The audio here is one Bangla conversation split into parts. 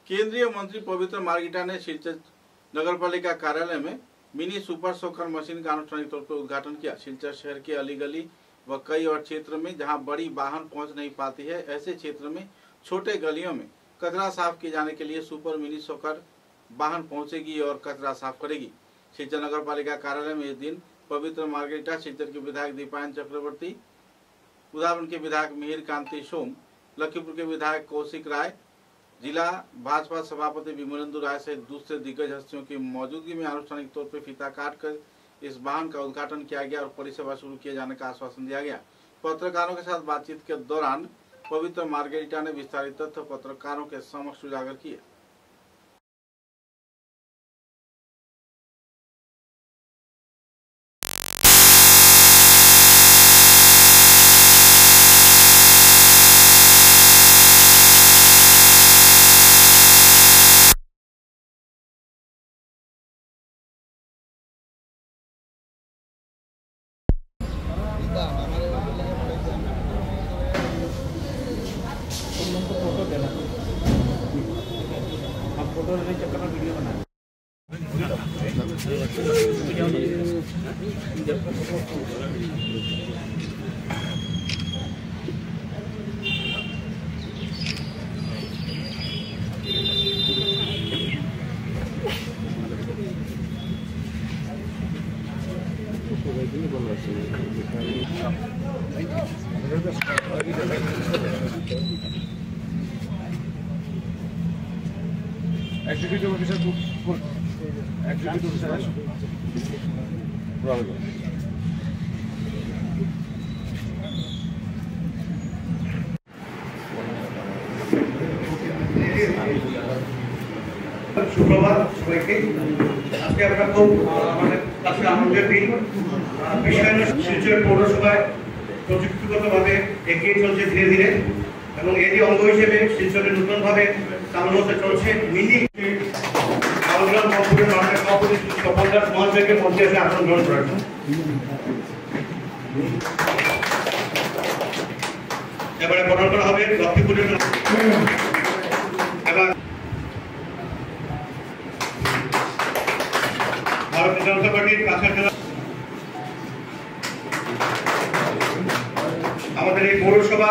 केंद्रीय मंत्री पवित्र मार्गिटा ने सिलचर नगरपालिका कार्यालय में मिनी सुपर सोकर मशीन का आनुষ্ঠাनिक तौर पर उद्घाटन किया। सिलचर शहर के अली गली व कई और क्षेत्र में जहां बड़ी वाहन पहुंच नहीं पाती है, ऐसे क्षेत्र में छोटे गलियों में कचरा साफ किए जाने के लिए सुपर मिनी सोकर वाहन पहुंचेगी और कचरा साफ करेगी। सिलचर नगरपालिका कार्यालय में इस दिन पवित्र मार्गिटा, सिलचर के विधायक दीपायन चक्रवर्ती, उदाहरण के विधायक मिहिर कांति सोम, लखीमपुर के विधायक कौशिक राय, जिला भाजपा सभापति विमलेंदु राय सहित दूसरे दिग्गज हस्तियों की मौजूदगी में आनुষ্ঠাनिक तौर पर फीता काटकर इस वाहन का उद्घाटन किया गया और परिसेवा शुरू किए जाने का आश्वासन दिया गया। पत्रकारों के साथ बातचीत के दौरान पवित्र मार्गेरिटा ने विस्तारित तथ्य पत्रकारों के समक्ष उजागर किए। फोटो देना, आप फोटो लेने चक्कर में वीडियो बना एग्जीक्यूटिव ऑफिसर एग्जीक्यूटिव ऑफिसर शुक्रवार সবাইকে আজকে আমরা খুব কাছে আনন্দের দিন। বিষয় শিলচর পৌরসভায় প্রযুক্তিগতভাবে এগিয়ে চলছে ধীরে ধীরে এবং এরই অঙ্গ হিসেবে শিলচরে নতুনভাবে চালু হতে চলছে মিনি আলগ্রাম মহকুমার মাননীয় সভাপতি স্বপন দাস মহাশয়কে মঞ্চে এসে আসন গ্রহণ করেছেন। এবারে বরণ করা হবে লক্ষ্মীপুরের এবার ভারতীয় জনতা পার্টির কাছাড় জেলা আমাদের এই পৌরসভা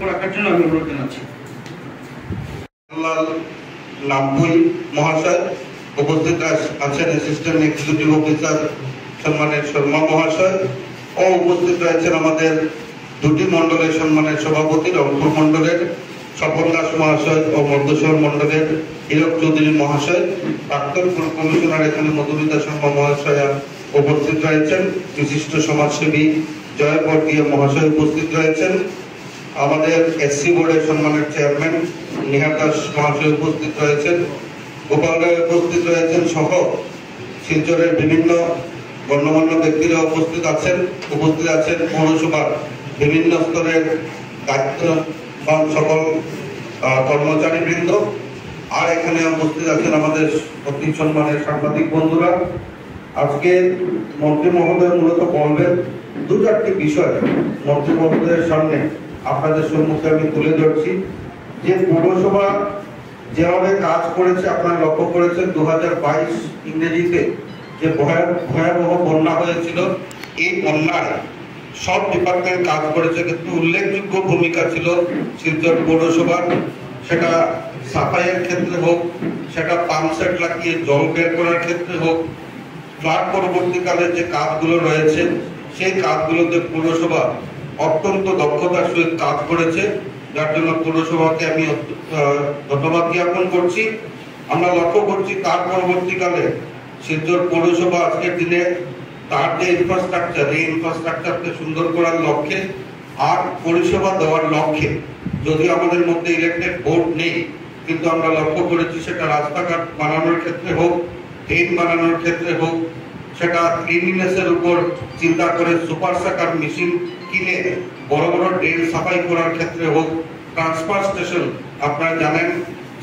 রাখার জন্য আমি অনুরোধ জানাচ্ছি। লাভুই মহাশয় উপস্থিত আছেন, অ্যাসিস্ট্যান্ট এক্সিকিউটিভ অফিসার সম্মানের শর্মা মহাশয় ও উপস্থিত রয়েছেন আমাদের দুটি মন্ডলের সম্মানের সভাপতি রংপুর মন্ডলের স্বপন দাস মহাশয় ও মধ্যশহর মন্ডলের হীরক চৌধুরী মহাশয়, প্রাক্তন পুর কমিশনার এখানে মধুমিতা শর্মা মহাশয় উপস্থিত রয়েছেন, বিশিষ্ট সমাজসেবী জয় বর্গীয় মহাশয় উপস্থিত রয়েছেন, আমাদের এসসি বোর্ডের সম্মানের চেয়ারম্যান নিহার দাস মহাশয় উপস্থিত রয়েছেন, গোপাল রায় উপস্থিত রয়েছেন সহ শিলচরের বিভিন্ন গণ্যমান্য ব্যক্তিরা উপস্থিত আছেন পৌরসভার বিভিন্ন স্তরের দায়িত্ববান সকল কর্মচারীবৃন্দ, আর এখানে উপস্থিত আছেন আমাদের অতি সম্মানের সাংবাদিক বন্ধুরা। আজকে মন্ত্রী মহোদয় মূলত বলবেন দু চারটি বিষয় মন্ত্রী মহোদয়ের সামনে আপনাদের সম্মুখে আমি তুলে ধরছি। যে পৌরসভা যেভাবে কাজ করেছে আপনারা লক্ষ্য করেছেন 2022 ইংরেজিতে যে ভয়াবহ বন্যা হয়েছিল, এই বন্যায় সব ডিপার্টমেন্ট কাজ করেছে, কিন্তু উল্লেখযোগ্য ভূমিকা ছিল শিলচর পৌরসভার। সেটা সাফাইয়ের ক্ষেত্রে হোক, সেটা পাম্প সেট লাগিয়ে জল বের করার ক্ষেত্রে হোক, ফ্লাড পরবর্তীকালে যে কাজগুলো রয়েছে সেই কাজগুলোতে পৌরসভা অত্যন্ত দক্ষতার সহিত কাজ করেছে, যার জন্য পৌরসভাকে আমি ধন্যবাদ জ্ঞাপন করছি। আমরা লক্ষ্য করছি তার পরবর্তীকালে শিলচর পৌরসভা আজকের দিনে তার যে ইনফ্রাস্ট্রাকচার, এই ইনফ্রাস্ট্রাকচারকে সুন্দর করার লক্ষ্যে আর পরিষেবা দেওয়ার লক্ষ্যে, যদিও আমাদের মধ্যে ইলেকটেড বোর্ড নেই, কিন্তু আমরা লক্ষ্য করেছি সেটা রাস্তাঘাট বানানোর ক্ষেত্রে হোক, ড্রেন বানানোর ক্ষেত্রে হোক, সেটা ক্লিনলিনেসের উপর চিন্তা করে সুপার সাকার মেশিন কিনে বড় বড় ড্রেন সাফাই করার ক্ষেত্রে হোক, ট্রান্সফার স্টেশন আপনারা জানেন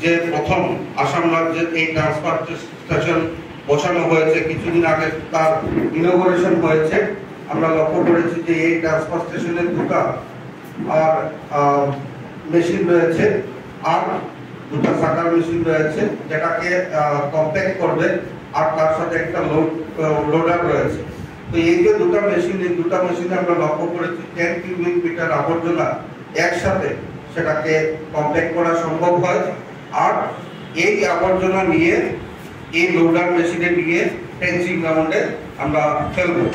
যে প্রথম আসাম রাজ্যে এই ট্রান্সফার স্টেশন বসানো হয়েছে, কিছুদিন আগে তার ইনোগ্রেশন হয়েছে। আমরা লক্ষ্য করেছি যে এই ট্রান্সফার স্টেশনের দুটো আর মেশিন রয়েছে আর দুটো সাকার মেশিন রয়েছে যেটাকে কম্প্যাক্ট করবে আর তার সাথে একটা লোডার রয়েছে। তো এই যে দুটো মেশিনে আমরা লক্ষ্য করেছি 10 কিউবিক মিটার আবর্জনা একসাথে সেটাকে কম্প্যাক্ট করা সম্ভব হয়। আর এই আবর্জনা নিয়ে এই লোডার মেশিনে নিয়ে ট্রেঞ্চিং গ্রাউন্ডে আমরা ফেলবো।